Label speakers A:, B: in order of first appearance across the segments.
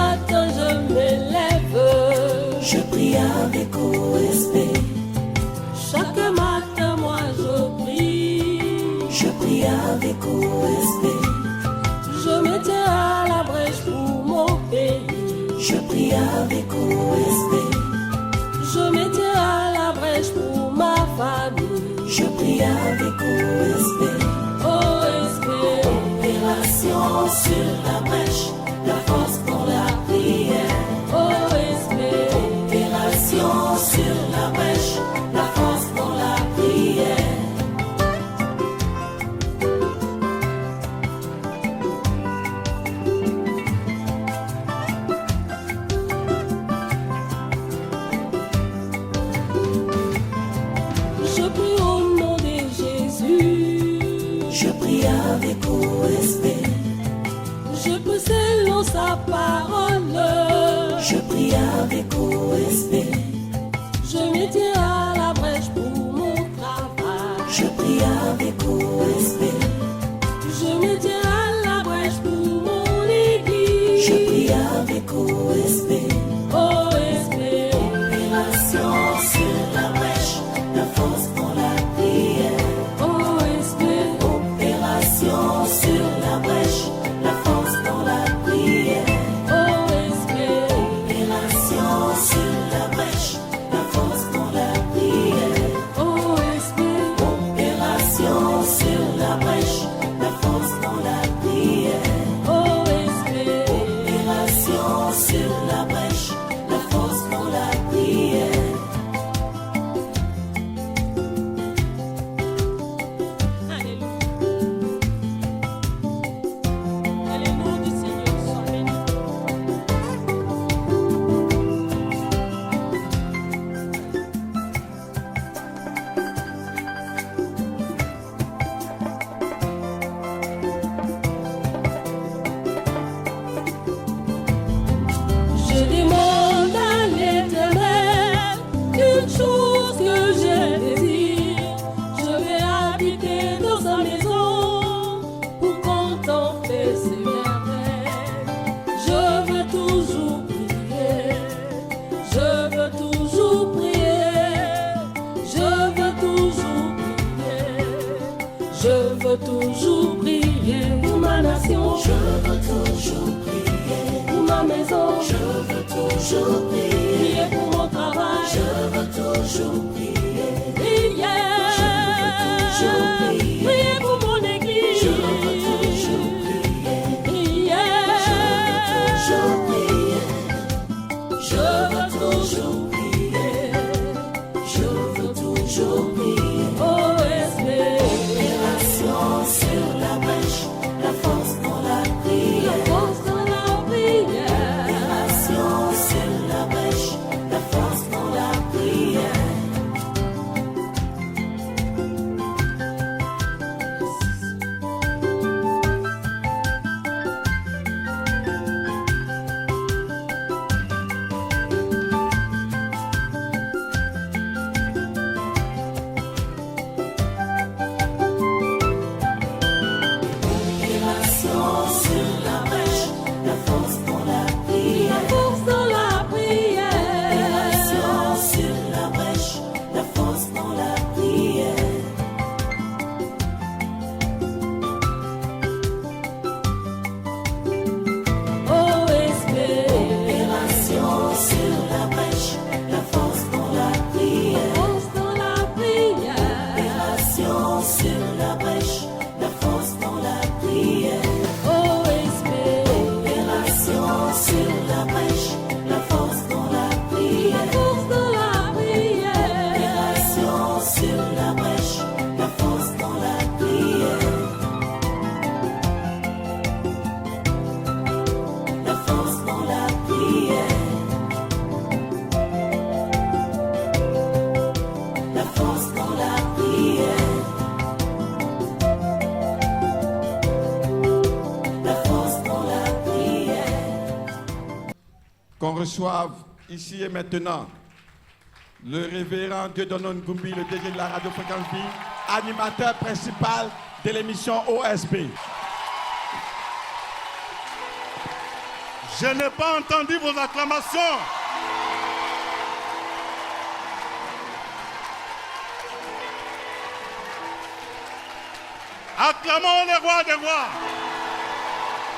A: matin je m'élève,
B: je prie avec OSB.
A: Chaque matin moi je prie
B: avec OSB.
A: Je me tiens à la brèche pour mon pays.
B: Je prie avec OSB.
A: Je me tiens à la brèche pour ma famille.
B: Je prie avec OSB.
A: OSB,
B: opération sur la brèche, la force pour la prière.
A: OSB,
B: opération sur la brèche, la force pour la prière.
A: je prie au nom de Jésus.
B: Je prie avec OSB.
A: Je prie selon sa parole.
B: Je prie avec OSB.
A: Je me tiens à la brèche pour mon travail.
B: Je prie avec OSB.
A: Je me tiens à la brèche pour mon église.
B: Je prie avec OSB.
A: OSB,
B: Opération sur la brèche, la force pour la prière.
A: OSB,
B: Opération sur la brèche, la force pour la prière.
A: OSB,
B: Opération sur la brèche, la force pour la prière.
A: OSB,
B: Opération sur la brèche, la force pour la prière.
A: OSB,
B: Opération sur la brèche, la force pour la prière.
A: Alléluia. Que le nom du Seigneur soit béni. Je demande à l'Éternel une chose que je désire. Je vais habiter dans sa maison pour contempler ses merveilles. Je veux toujours prier. Je veux toujours prier. Je veux toujours prier. Je veux toujours prier pour ma nation.
B: Je veux toujours prier.
A: Pour ma maison.
B: Je veux toujours prier.
A: Prier pour mon travail.
B: Je veux toujours prier.
A: Prier.
B: Je veux toujours prier.
A: Prier pour mon église.
B: Je veux toujours prier.
A: Prier.
B: Toujours prier.
A: Je veux toujours prier.
B: Je veux toujours prier.
A: OSB.
B: Opération sur la brèche, la force pour la prière.
A: Force dans la prière.
B: Opération sur la brèche, la force pour la prière. Opération sur la brèche, la force pour la prière.
A: Force dans la prière.
B: Opération sur la brèche, la force pour la prière.
A: OSB.
B: Opération sur la brèche, la force pour la prière.
A: Force dans la prière.
B: Opération sur la brèche, la force pour la prière.
A: OSB.
B: Opération sur la brèche, la force pour la prière.
A: Force dans la prière.
B: Opération sur la brèche, la force pour la prière. La force pour la prière. La force pour la prière. La force pour la prière.
C: Qu'on reçoive ici et maintenant le révérend Dieudonné Ngumbi, le DG de la radio Fréquence Vie, animateur principal de l'émission OSB.
D: Je n'ai pas entendu vos acclamations. Acclamons le roi des rois.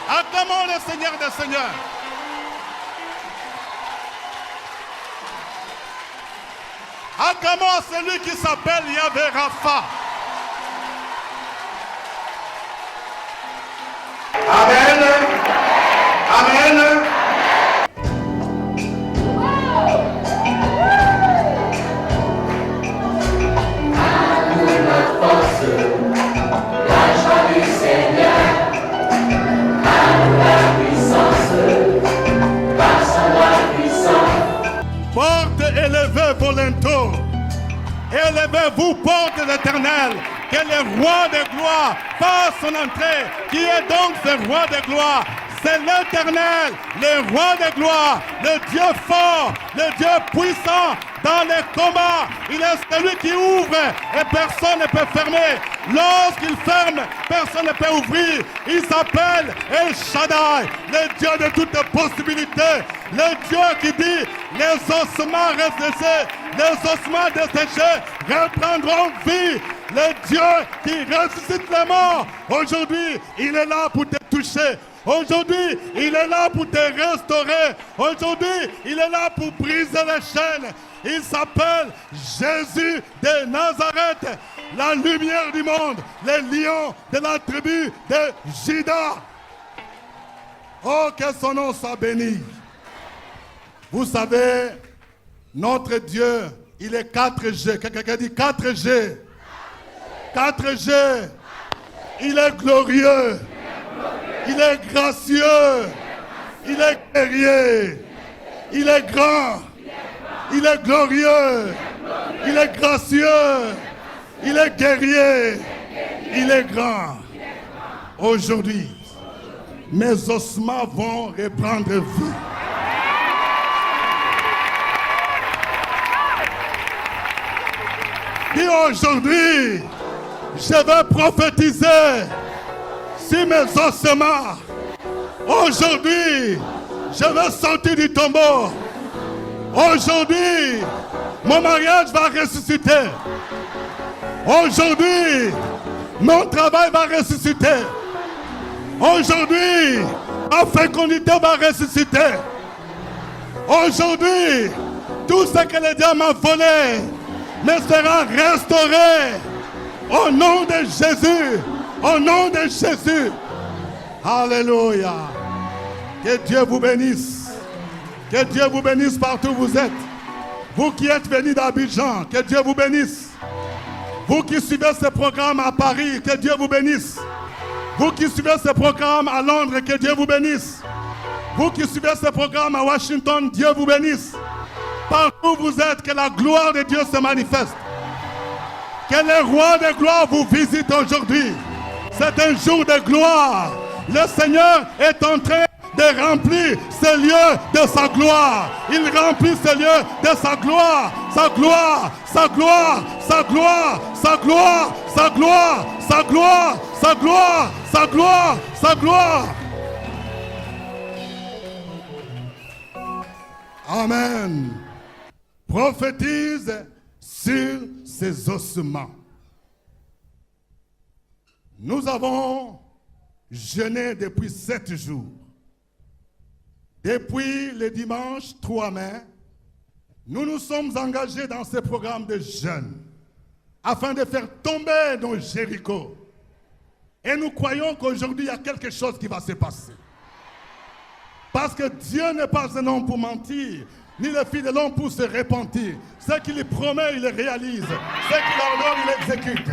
D: Acclamons le Seigneur des seigneurs. Acclamons celui qui s'appelle Yahvé Rapha. Amen. Amen. Porte élevée volontaire, élevez-vous, porte l'Éternel, que le roi de gloire fasse son entrée. Qui est donc ce roi de gloire? C'est l'Éternel, le roi de gloire, le Dieu fort, le Dieu puissant dans les combats. Il est celui qui ouvre et personne ne peut fermer. Lorsqu'il ferme, personne ne peut ouvrir. Il s'appelle El Shaddai, le Dieu de toutes possibilités. Le Dieu qui dit, les ossements resséchés, les ossements desséchés reprendront vie. Le Dieu qui ressuscite les morts. Aujourd'hui, il est là pour te toucher. Aujourd'hui, il est là pour te restaurer. Aujourd'hui, il est là pour briser les chaînes. Il s'appelle Jésus de Nazareth, la lumière du monde, le lion de la tribu de Juda. Oh, que son nom soit béni. Vous savez, notre Dieu, il est 4G. Quelqu'un dit 4G. 4G. Il est glorieux. Il est gracieux. Il est guerrier. Il est grand. Il est glorieux. Il est gracieux. Il est guerrier. Il est grand. Aujourd'hui, mes ossements vont reprendre vie. Et aujourd'hui, je vais prophétiser sur mes ossements. Aujourd'hui, je vais sortir du tombeau. Aujourd'hui, mon mariage va ressusciter. Aujourd'hui, mon travail va ressusciter. Aujourd'hui, ma fécondité va ressusciter. Aujourd'hui, tout ce que le diable m'a volé me sera restauré. Au nom de Jésus. Au nom de Jésus. Alléluia. Que Dieu vous bénisse. Que Dieu vous bénisse partout où vous êtes. Vous qui êtes venus d'Abidjan, que Dieu vous bénisse. Vous qui suivez ce programme à Paris, que Dieu vous bénisse. Vous qui suivez ce programme à Londres, que Dieu vous bénisse. Vous qui suivez ce programme à Washington, Dieu vous bénisse. Partout où vous êtes, que la gloire de Dieu se manifeste. Que le roi de gloire vous visite aujourd'hui. C'est un jour de gloire. Le Seigneur est en train de remplir ce lieu de sa gloire. Il remplit ce lieu de sa gloire. Sa gloire, sa gloire, sa gloire, sa gloire, sa gloire, sa gloire, sa gloire, sa gloire, sa gloire. Amen. Prophétise sur ces ossements. Nous avons jeûné depuis 7 jours. Depuis le dimanche 3 mai, nous nous sommes engagés dans ce programme de jeûne afin de faire tomber nos Jéricho. Et nous croyons qu'aujourd'hui, il y a quelque chose qui va se passer. Parce que Dieu n'est pas un homme pour mentir, ni le fils de l'homme pour se repentir. Ce qu'il promet, il le réalise. Ce qu'il ordonne, il exécute.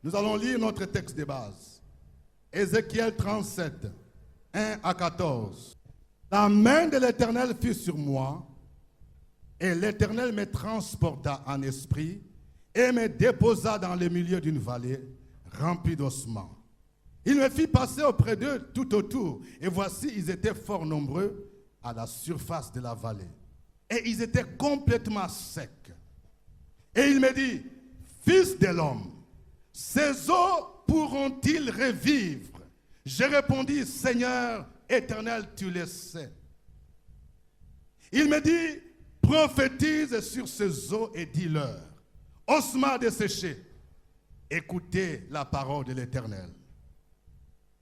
D: Nous allons lire notre texte de base. Ézéchiel 37, 1 à 14. La main de l'Éternel fut sur moi, et l'Éternel me transporta en esprit et me déposa dans le milieu d'une vallée remplie d'ossements. Il me fit passer auprès d'eux tout autour, et voici, ils étaient fort nombreux à la surface de la vallée. Et ils étaient complètement secs. Et il me dit, fils de l'homme, ces eaux pourront-ils revivre? Je répondis, Seigneur, Éternel, tu le sais. Il me dit, prophétise sur ces eaux et dis-leur, ossements desséchés, écoutez la parole de l'Éternel.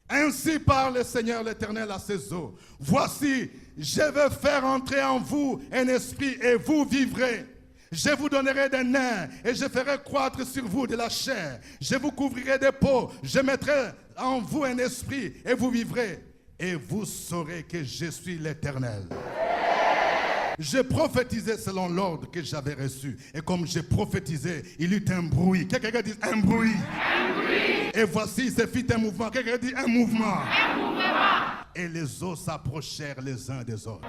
D: Ainsi parle le Seigneur l'Éternel à ces eaux. Voici, je vais faire entrer en vous un esprit et vous vivrez. Je vous donnerai des nerfs et je ferai croître sur vous de la chair. Je vous couvrirai de peau. Je mettrai en vous un esprit et vous vivrez. Et vous saurez que je suis l'Éternel. Je prophétisais selon l'ordre que j'avais reçu. Et comme j'ai prophétisé, il y eut un bruit. Quelqu'un dit un bruit. Un bruit. Et voici, se fit un mouvement. Quelqu'un dit un mouvement. Un mouvement. Et les eaux s'approchèrent les uns des autres.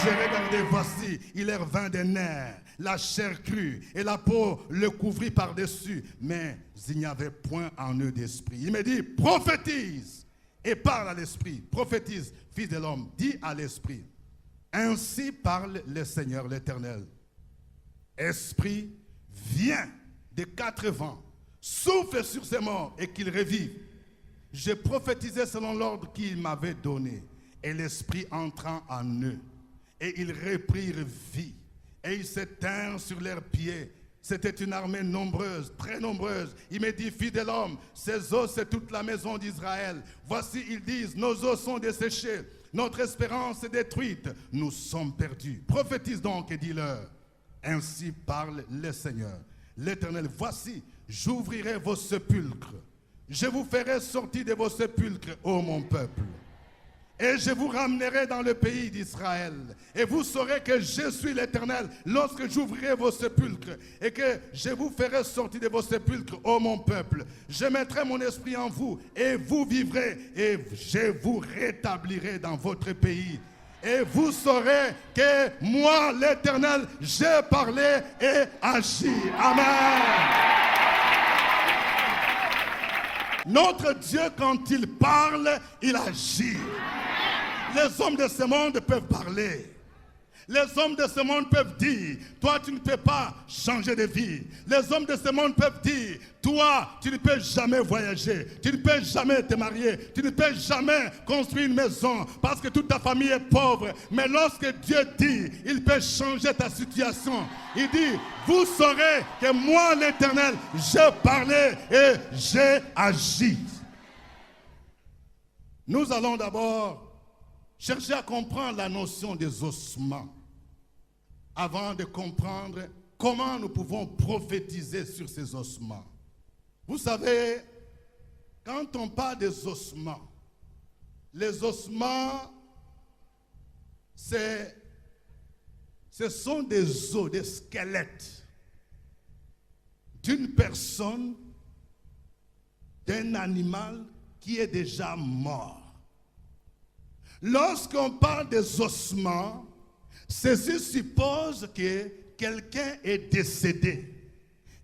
D: J'ai regardé, voici, il leur vint des nerfs, la chair crue, et la peau le couvrit par-dessus. Mais il n'y avait point en eux d'esprit. Il me dit, prophétise et parle à l'esprit. Prophétise, fils de l'homme, dis à l'esprit. Ainsi parle le Seigneur l'Éternel. Esprit, viens des quatre vents, souffle sur ces morts et qu'ils revivent. Je prophétisais selon l'ordre qu'il m'avait donné. Et l'esprit entrant en eux. Et ils reprirent vie. Et ils s'éteignirent sur leurs pieds. C'était une armée nombreuse, très nombreuse. Il me dit, fils de l'homme, ces eaux, c'est toute la maison d'Israël. Voici, ils disent, nos eaux sont desséchées. Notre espérance est détruite. Nous sommes perdus. Prophétise donc et dis-leur. Ainsi parle le Seigneur. L'Éternel, voici, j'ouvrirai vos sépulcres. Je vous ferai sortir de vos sépulcres, ô mon peuple. Et je vous ramènerai dans le pays d'Israël. Et vous saurez que je suis l'Éternel lorsque j'ouvrirai vos sépulcres. Et que je vous ferai sortir de vos sépulcres, ô mon peuple. Je mettrai mon esprit en vous et vous vivrez. Et je vous rétablirai dans votre pays. Et vous saurez que moi, l'Éternel, j'ai parlé et agi. Amen. Notre Dieu, quand il parle, il agit. Les hommes de ce monde peuvent parler. Les hommes de ce monde peuvent dire, toi tu ne peux pas changer de vie. Les hommes de ce monde peuvent dire, toi tu ne peux jamais voyager, tu ne peux jamais te marier, tu ne peux jamais construire une maison parce que toute ta famille est pauvre. Mais lorsque Dieu dit, il peut changer ta situation. Il dit, vous saurez que moi l'Éternel, j'ai parlé et j'ai agi. Nous allons d'abord chercher à comprendre la notion des ossements avant de comprendre comment nous pouvons prophétiser sur ces ossements. Vous savez, quand on parle des ossements, les ossements, ce sont des os, des squelettes d'une personne, d'un animal qui est déjà mort. Lorsqu'on parle des ossements, ceci suppose que quelqu'un est décédé.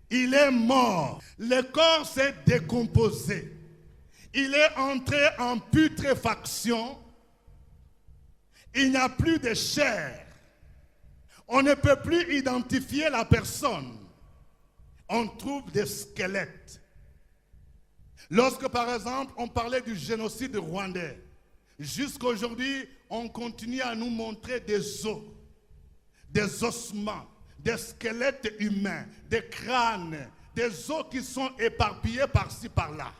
D: Il est mort. Le corps s'est décomposé. Il est entré en putréfaction. Il n'y a plus de chair. On ne peut plus identifier la personne. On trouve des squelettes. Lorsque, par exemple, on parlait du génocide rwandais, jusqu'à aujourd'hui, on continue à nous montrer des os, des ossements, des squelettes humains, des crânes, des os qui sont éparpillés par-ci, par-là.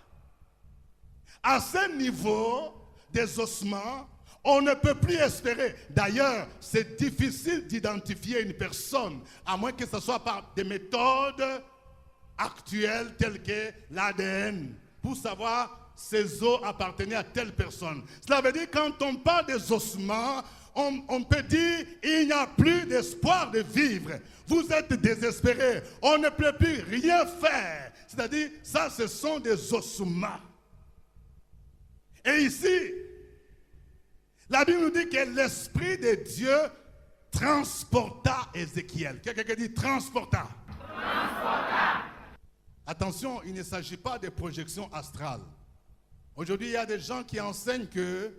D: À ce niveau des ossements, on ne peut plus espérer. D'ailleurs, c'est difficile d'identifier une personne, à moins que ce soit par des méthodes actuelles telles que l'ADN, pour savoir ces os appartenaient à telle personne. Cela veut dire quand on parle des ossements, on peut dire il n'y a plus d'espoir de vivre. Vous êtes désespérés. On ne peut plus rien faire. C'est-à-dire, ça, ce sont des ossements. Et ici, la Bible nous dit que l'Esprit de Dieu transporta Ézéchiel. Quelqu'un dit transporta. Transporta. Attention, il ne s'agit pas de projection astrale. Aujourd'hui, il y a des gens qui enseignent que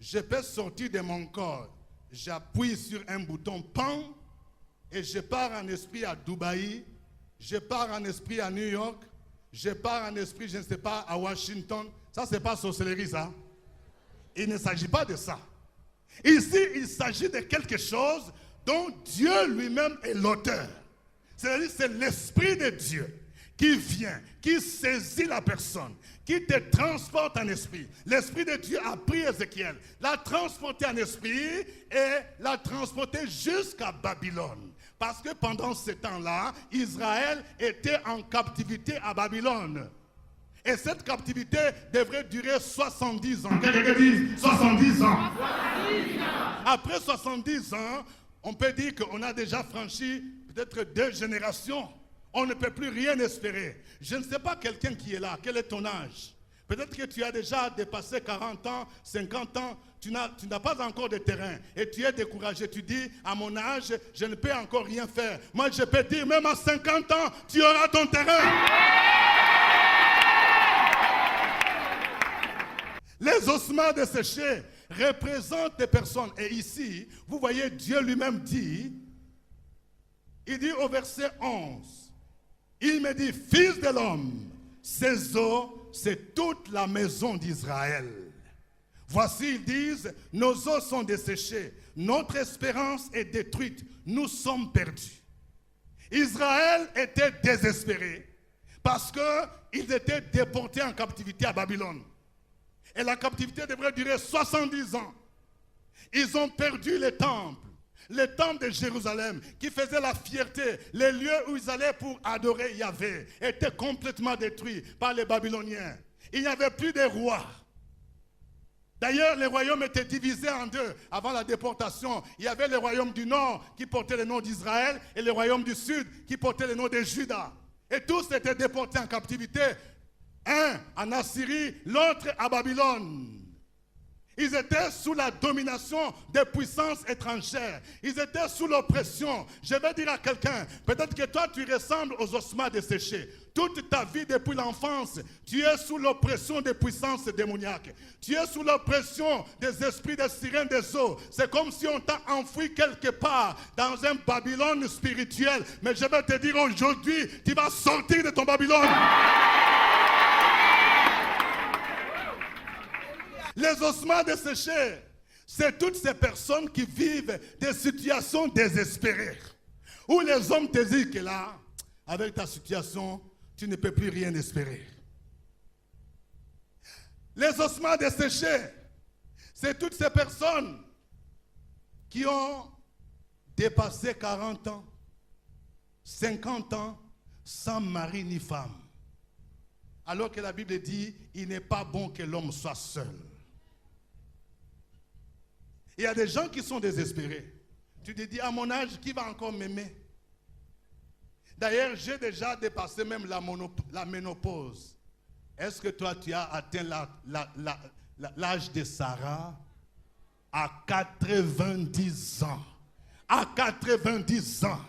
D: je peux sortir de mon corps. J'appuie sur un bouton, pan, et je pars en esprit à Dubaï, je pars en esprit à New York, je pars en esprit, je ne sais pas, à Washington. Ça, ce n'est pas sorcellerie, ça. il ne s'agit pas de ça. Ici, il s'agit de quelque chose dont Dieu lui-même est l'auteur. C'est-à-dire, c'est l'Esprit de Dieu qui vient, qui saisit la personne, qui te transporte en esprit. L'Esprit de Dieu a pris Ézéchiel, l'a transporté en esprit et l'a transporté jusqu'à Babylone. Parce que pendant ce temps-là, Israël était en captivité à Babylone. Et cette captivité devrait durer 70 ans. Quelqu'un dit 70 ans. Après 70 ans, on peut dire qu'on a déjà franchi peut-être 2 générations. On ne peut plus rien espérer. Je ne sais pas quelqu'un qui est là. Quel est ton âge? Peut-être que tu as déjà dépassé 40 ans, 50 ans. Tu n'as pas encore de terrain. Et tu es découragé. Tu dis, à mon âge, je ne peux encore rien faire. Moi, je peux dire, même à 50 ans, tu auras ton terrain. Les ossements desséchés représentent des personnes. Et ici, vous voyez, Dieu lui-même dit, il dit au verset 11, il me dit, fils de l'homme, ces os, c'est toute la maison d'Israël. Voici, ils disent, nos os sont desséchés, notre espérance est détruite, nous sommes perdus. Israël était désespéré parce qu'ils étaient déportés en captivité à Babylone. Et la captivité devrait durer 70 ans. Ils ont perdu le temple de Jérusalem, qui faisait la fierté. Les lieux où ils allaient pour adorer Yahvé étaient complètement détruits par les Babyloniens. Il n'y avait plus de rois. D'ailleurs, les royaumes étaient divisés en 2 avant la déportation. Il y avait le royaume du nord qui portait le nom d'Israël et le royaume du sud qui portait le nom de Juda. Et tous étaient déportés en captivité. Un en Assyrie, l'autre à Babylone. Ils étaient sous la domination des puissances étrangères. Ils étaient sous l'oppression. Je vais dire à quelqu'un, peut-être que toi tu ressembles aux ossements desséchés. Toute ta vie depuis l'enfance, tu es sous l'oppression des puissances démoniaques. Tu es sous l'oppression des esprits des sirènes des eaux. C'est comme si on t'a enfoui quelque part dans un Babylone spirituel. Mais je vais te dire aujourd'hui, tu vas sortir de ton Babylone. Les ossements desséchés, c'est toutes ces personnes qui vivent des situations désespérées. Où les hommes te disent que là, avec ta situation, tu ne peux plus rien espérer. Les ossements desséchés, c'est toutes ces personnes qui ont dépassé 40 ans, 50 ans, sans mari ni femme. Alors que la Bible dit, il n'est pas bon que l'homme soit seul. Il y a des gens qui sont désespérés. Tu te dis, à mon âge, qui va encore m'aimer? D'ailleurs, j'ai déjà dépassé même la ménopause. Est-ce que toi, tu as atteint l'âge de Sarah? À 90 ans. À 90 ans.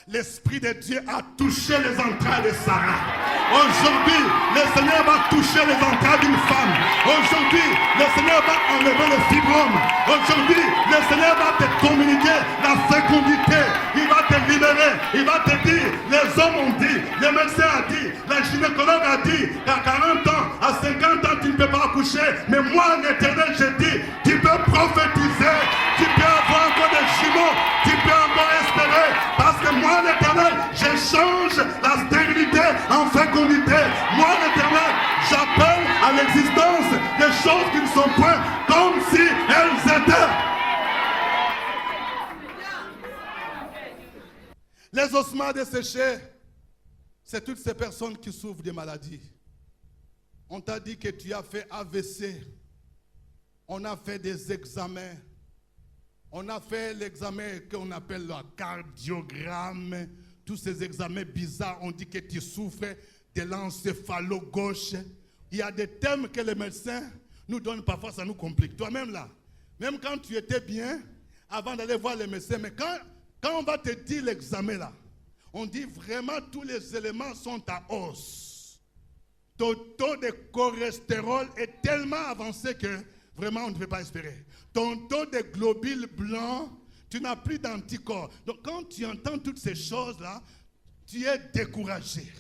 D: L'Esprit de Dieu a touché les entrailles de Sarah. Aujourd'hui, le Seigneur va toucher les entrailles d'une femme. Aujourd'hui, le Seigneur va enlever le fibrome. Aujourd'hui, le Seigneur va te communiquer la fécondité. Il va te libérer. Il va te dire, les hommes ont dit, le médecin a dit, la gynécologue a dit, qu'à 40 ans, à 50 ans, tu ne peux pas accoucher. Mais moi, l'Éternel, je dis, tu peux prophétiser, tu peux avoir encore des jumeaux, tu peux encore espérer. Parce que moi, l'Éternel, je change la stérilité en fécondité. Moi, l'Éternel, j'appelle à l'existence des choses qui ne sont point comme si elles étaient. Les ossements desséchés, c'est toutes ces personnes qui souffrent de maladies. On t'a dit que tu as fait AVC. On a fait des examens. On a fait l'examen qu'on appelle le cardiogramme. Tous ces examens bizarres, on dit que tu souffres de l'encéphalo-gauche. Il y a des thèmes que les médecins nous donnent, parfois ça nous complique. Toi-même là, même quand tu étais bien, avant d'aller voir les médecins, mais quand on va te dire l'examen là, on dit vraiment tous les éléments sont à hausse. Ton taux de cholestérol est tellement avancé que vraiment on ne peut pas espérer. Ton taux de globules blancs, tu n'as plus d'anticorps. Donc quand tu entends toutes ces choses-là, tu es découragé.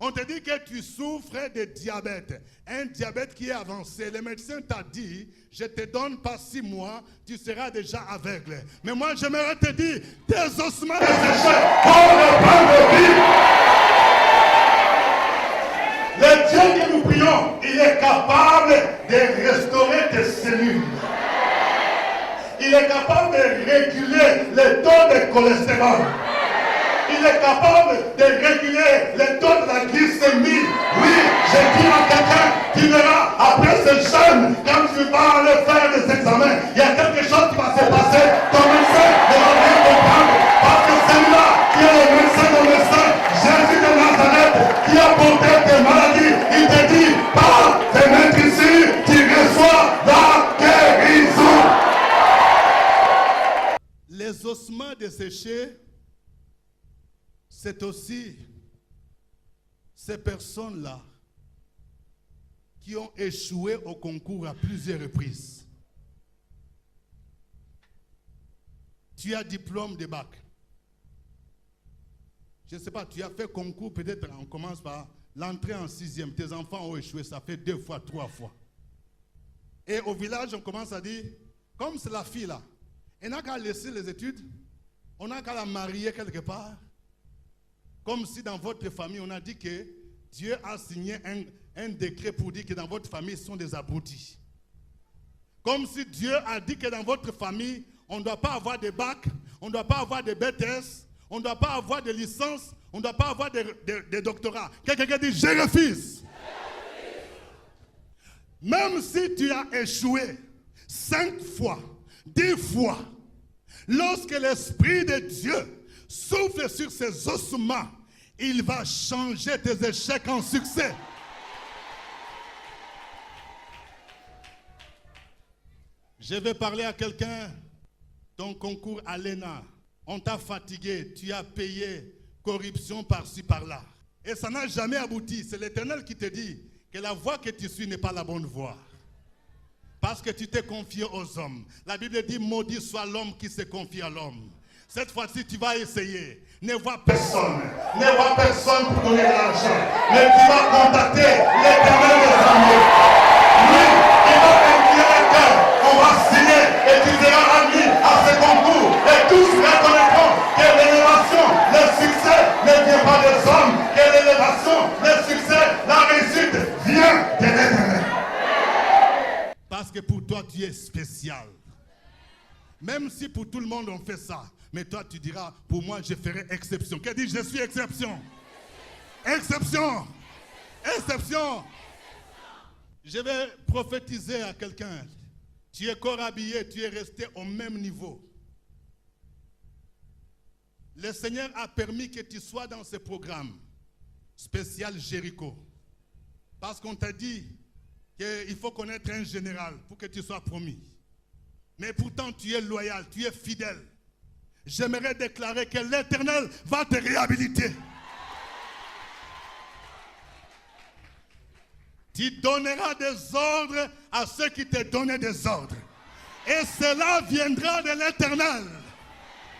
D: On te dit que tu souffres de diabète. Un diabète qui est avancé. Le médecin t'a dit, je te donne pas 6 mois, tu seras déjà aveugle. Mais moi, j'aimerais te dire, tes ossements desséchés vont reprendre vie. Le Dieu que nous prions, il est capable de restaurer tes cellules. Il est capable de réguler le taux de cholestérol. Il est capable de réguler le taux de la glycémie. Oui, j'ai dit à quelqu'un, tu verras, après ce jeûne, quand tu vas aller faire des examens, il y a quelque chose qui va se passer. Ton médecin ne va rien comprendre. Parce que celui-là qui est le médecin de médecin, Jésus de Nazareth, qui a porté tes maladies, il te dit, par tes mains ici, tu reçois la guérison. Les ossements desséchés, c'est aussi ces personnes-là qui ont échoué au concours à plusieurs reprises. Tu as diplôme de bac. Je ne sais pas, tu as fait concours, peut-être on commence par l'entrée en 6e. Tes enfants ont échoué, ça fait 2 fois, 3 fois. Et au village, on commence à dire, comme c'est la fille là, elle n'a qu'à laisser les études, on n'a qu'à la marier quelque part. Comme si dans votre famille, on a dit que Dieu a signé un décret pour dire que dans votre famille, ce sont des abrutis. Comme si Dieu a dit que dans votre famille, on ne doit pas avoir de bac, on ne doit pas avoir de BTS, on ne doit pas avoir de licence, on ne doit pas avoir de doctorat. Quelqu'un dit, je refuse. Même si tu as échoué 5 fois, 10 fois, lorsque l'Esprit de Dieu souffle sur ces ossements, il va changer tes échecs en succès. Je vais parler à quelqu'un, ton concours à l'ENA, on t'a fatigué, tu as payé corruption par-ci par-là. Et ça n'a jamais abouti. C'est l'Éternel qui te dit que la voie que tu suis n'est pas la bonne voie. Parce que tu t'es confié aux hommes. La Bible dit, maudit soit l'homme qui se confie à l'homme. Cette fois-ci, tu vas essayer. Ne vois personne. Ne vois personne pour donner de l'argent. Mais tu vas contacter l'Éternel des armées. Lui, il va t'envier le cœur. On va signer et tu seras admis à ce concours. Et tous reconnaîtront que l'élévation, le succès ne vient pas des hommes. Que l'élévation, le succès, la réussite vient de l'Éternel. Parce que pour toi, tu es spécial. Même si pour tout le monde on fait ça. Mais toi, tu diras, pour moi, je ferai exception. Qu'elle dit, je suis exception. Exception. Exception. Je vais prophétiser à quelqu'un. Tu es corps habillé, tu es resté au même niveau. Le Seigneur a permis que tu sois dans ce programme spécial Jéricho. Parce qu'on t'a dit qu'il faut connaître un général pour que tu sois promis. Mais pourtant, tu es loyal, tu es fidèle. J'aimerais déclarer que l'Éternel va te réhabiliter. Tu donneras des ordres à ceux qui te donnent des ordres. Et cela viendra de l'Éternel.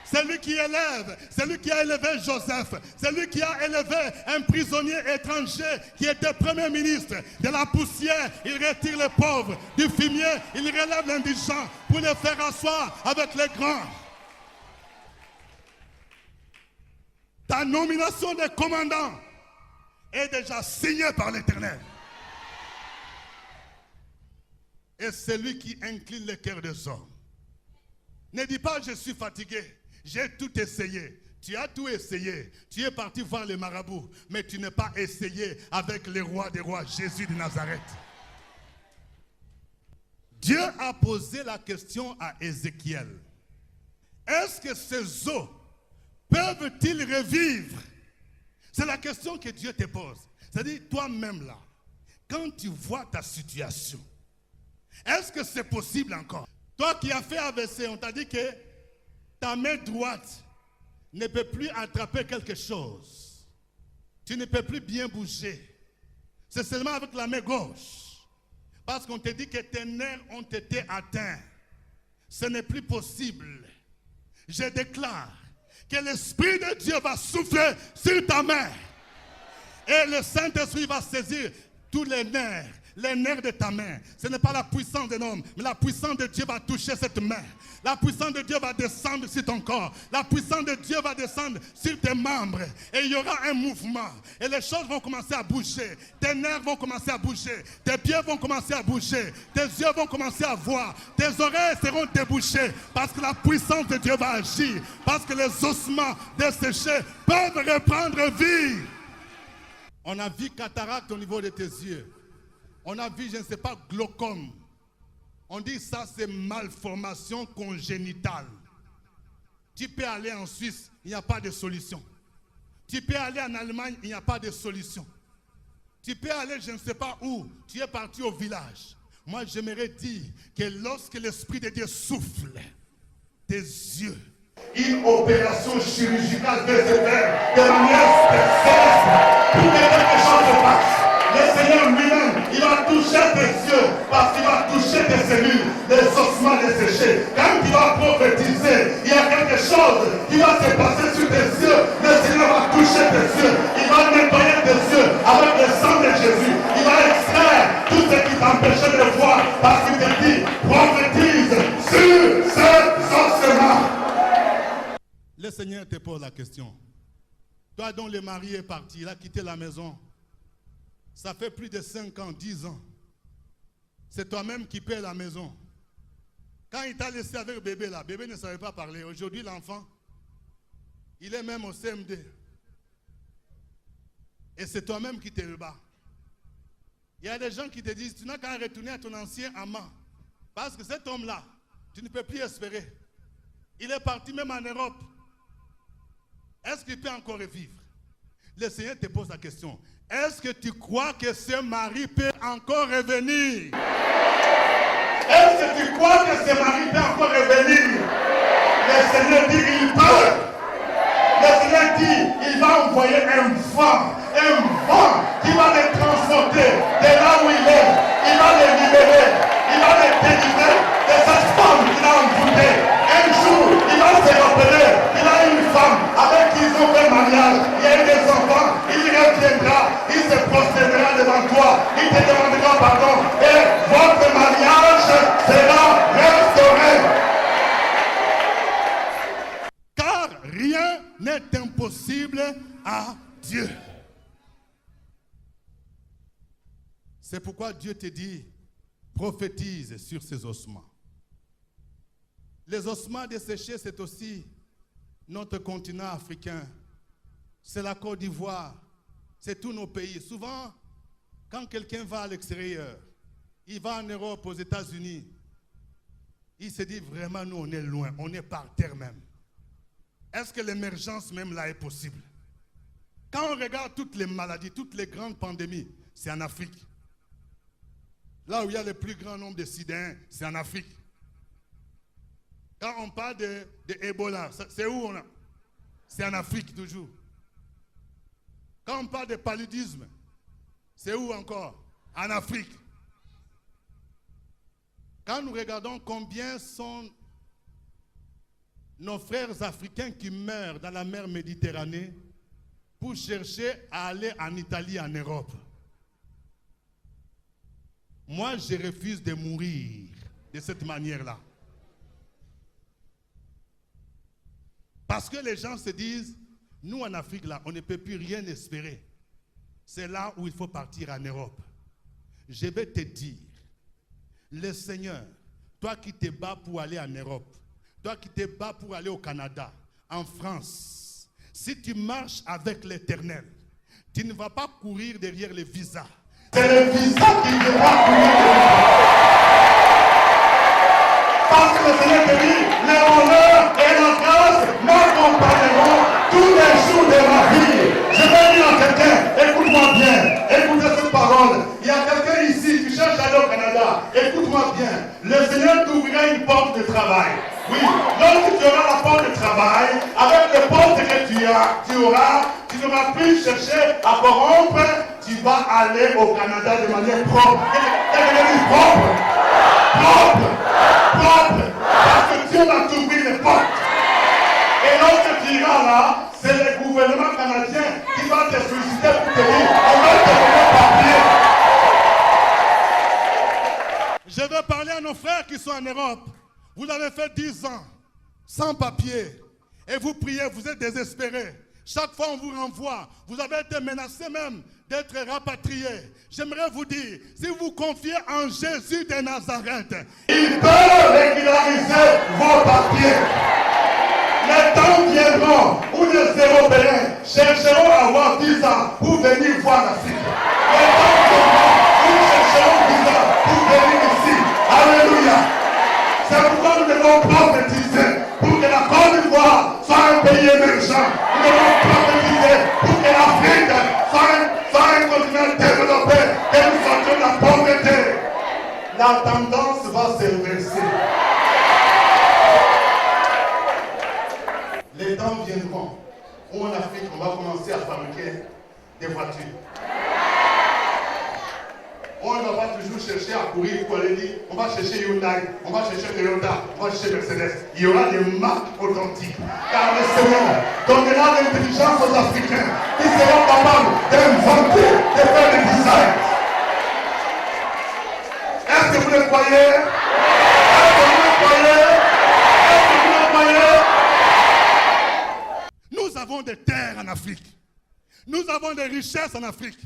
D: C'est lui qui élève, c'est lui qui a élevé Joseph, c'est lui qui a élevé un prisonnier étranger qui était premier ministre. De la poussière, il retire les pauvres, du fumier, il relève l'indigent pour les faire asseoir avec les grands. Ta nomination de commandant est déjà signée par l'Éternel. Et c'est lui qui incline le cœur des hommes. Ne dis pas je suis fatigué. J'ai tout essayé. Tu as tout essayé. Tu es parti voir les marabouts. Mais tu n'as pas essayé avec le roi des rois, Jésus de Nazareth. Dieu a posé la question à Ézéchiel. Est-ce que ces os peuvent-ils revivre? C'est la question que Dieu te pose. C'est-à-dire, toi-même là, quand tu vois ta situation, est-ce que c'est possible encore? Toi qui as fait AVC, on t'a dit que ta main droite ne peut plus attraper quelque chose. Tu ne peux plus bien bouger. C'est seulement avec la main gauche. Parce qu'on te dit que tes nerfs ont été atteints. Ce n'est plus possible. Je déclare que l'Esprit de Dieu va souffler sur ta main. Et le Saint-Esprit va saisir tous les nerfs de ta main. Ce n'est pas la puissance d'un homme, mais la puissance de Dieu va toucher cette main. La puissance de Dieu va descendre sur ton corps. La puissance de Dieu va descendre sur tes membres. Et il y aura un mouvement. Et les choses vont commencer à bouger. Tes nerfs vont commencer à bouger. Tes pieds vont commencer à bouger. Tes yeux vont commencer à voir. Tes oreilles seront débouchées. Parce que la puissance de Dieu va agir. Parce que les ossements desséchés peuvent reprendre vie. On a vu cataracte au niveau de tes yeux. On a vu, je ne sais pas, glaucome. On dit ça, c'est malformation congénitale. Tu peux aller en Suisse, il n'y a pas de solution. Tu peux aller en Allemagne, il n'y a pas de solution. Tu peux aller, je ne sais pas où, tu es parti au village. Moi, j'aimerais dire que lorsque l'Esprit de Dieu souffle, tes yeux, une opération chirurgicale peut se faire de manière spéciale pour que quelque chose se passe. Le Seigneur lui-même, il va toucher tes yeux parce qu'il va toucher tes cellules, les ossements desséchés. Quand il va prophétiser, il y a quelque chose qui va se passer sur tes yeux. Le Seigneur va toucher tes yeux. Il va nettoyer tes yeux avec le sang de Jésus. Il va extraire tout ce qui t'empêchait de voir parce qu'il te dit, prophétise sur ces ossements. Le Seigneur te pose la question. Toi dont le mari est parti, il a quitté la maison. Ça fait plus de 5 ans, 10 ans. C'est toi-même qui paie la maison. Quand il t'a laissé avec le bébé là, le bébé ne savait pas parler. Aujourd'hui, l'enfant, il est même au CM2. Et c'est toi-même qui te rebats. Il y a des gens qui te disent, tu n'as qu'à retourner à ton ancien amant. Parce que cet homme-là, tu ne peux plus espérer. Il est parti même en Europe. Est-ce qu'il peut encore revivre? Le Seigneur te pose la question. Est-ce que tu crois que ce mari peut encore revenir? Est-ce que tu crois que ce mari peut encore revenir? Le Seigneur dit il peut. Le Seigneur dit il va envoyer un vent qui va le transporter de là où il est. Il va le libérer. Il va le délivrer de cette femme qu'il a envoûtée. Un jour, il va se rappeler qu'il a une femme avec qui ils ont fait mariage. Il y a eu des enfants. Il reviendra. Il se prosternera devant toi. Il te demandera pardon. Et votre mariage sera restauré. Car rien n'est impossible à Dieu. C'est pourquoi Dieu te dit, prophétise sur ces ossements. Les ossements desséchés, c'est aussi notre continent africain. C'est la Côte d'Ivoire. C'est tous nos pays. Souvent, quand quelqu'un va à l'extérieur, il va en Europe, aux États-Unis, il se dit vraiment, nous, on est loin, on est par terre même. Est-ce que l'émergence même là est possible? Quand on regarde toutes les maladies, toutes les grandes pandémies, c'est en Afrique. Là où il y a le plus grand nombre de Sidéens, c'est en Afrique. Quand on parle de Ebola, c'est où on a? C'est en Afrique toujours. Quand on parle de paludisme, c'est où encore? En Afrique. Quand nous regardons combien sont nos frères africains qui meurent dans la mer Méditerranée pour chercher à aller en Italie, en Europe. Moi, je refuse de mourir de cette manière-là. Parce que les gens se disent, nous en Afrique, là, on ne peut plus rien espérer. C'est là où il faut partir en Europe. Je vais te dire, le Seigneur, toi qui te bats pour aller en Europe, toi qui te bats pour aller au Canada, en France, si tu marches avec l'Éternel, tu ne vas pas courir derrière les visas. C'est le visa qui devra courir derrière. Parce que le Seigneur te dit, l'honneur et la grâce m'accompagneront tous les jours de ma vie. Je vais dire à quelqu'un, écoute-moi bien, écoutez cette parole. Il y a quelqu'un ici qui cherche à aller au Canada. Écoute-moi bien, le Seigneur t'ouvrira une porte de travail. Oui, lorsque tu auras la porte de travail, avec les postes que tu auras, tu n'auras plus cherché à corrompre, tu vas aller au Canada de manière propre. Quelqu'un dit propre. Propre. Parce que Dieu va t'ouvrir les portes. Et lorsque tu iras là, c'est le gouvernement canadien qui va te solliciter pour te dire nos frères qui sont en Europe, vous avez fait 10 ans sans papier et vous priez, vous êtes désespérés. Chaque fois on vous renvoie, vous avez été menacé même d'être rapatrié. J'aimerais vous dire, si vous confiez en Jésus de Nazareth, il peut régulariser vos papiers. Les temps viendront où les Européens chercheront à avoir 10 ans pour venir voir l'Afrique. Les temps viendront où nous chercherons 10 ans pour venir ici. Alléluia. C'est pourquoi nous devons prophétiser pour que la Côte d'Ivoire soit un pays émergent. Nous devons prophétiser pour que l'Afrique soit un continent développé, que nous sortions de la pauvreté. La tendance va se reverser. Les temps viendront où en Afrique on va commencer à fabriquer des voitures. On ne va pas toujours chercher à courir pour aller dire on va chercher Hyundai, on va chercher Toyota, on va chercher Mercedes. Il y aura des marques authentiques. Car le Seigneur donnera l'intelligence aux Africains qui seront capables d'inventer, de faire des designs. Est-ce que vous le croyez? Est-ce que vous le croyez? Est-ce que vous le croyez? Nous avons des terres en Afrique. Nous avons des richesses en Afrique.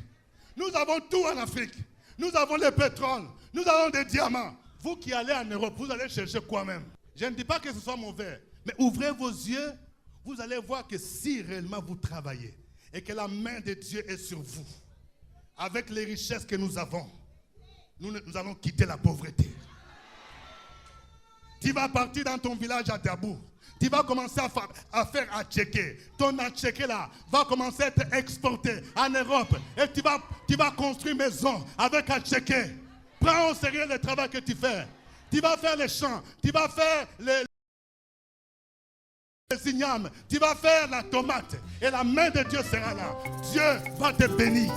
D: Nous avons tout en Afrique. Nous avons le pétrole. Nous avons des diamants. Vous qui allez en Europe, vous allez chercher quoi même? Je ne dis pas que ce soit mauvais. Mais ouvrez vos yeux. Vous allez voir que si réellement vous travaillez et que la main de Dieu est sur vous, avec les richesses que nous avons, nous allons quitter la pauvreté. Tu vas partir dans ton village à Dabou. Tu vas commencer à faire atchéké. Ton atchéké là va commencer à être exporté en Europe. Et tu vas construire une maison avec atchéké. Prends au sérieux le travail que tu fais. Tu vas faire les champs. Tu vas faire les ignames. Tu vas faire la tomate. Et la main de Dieu sera là. Dieu va te bénir.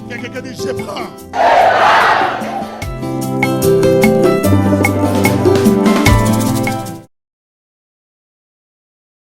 D: Quelqu'un dit je prends.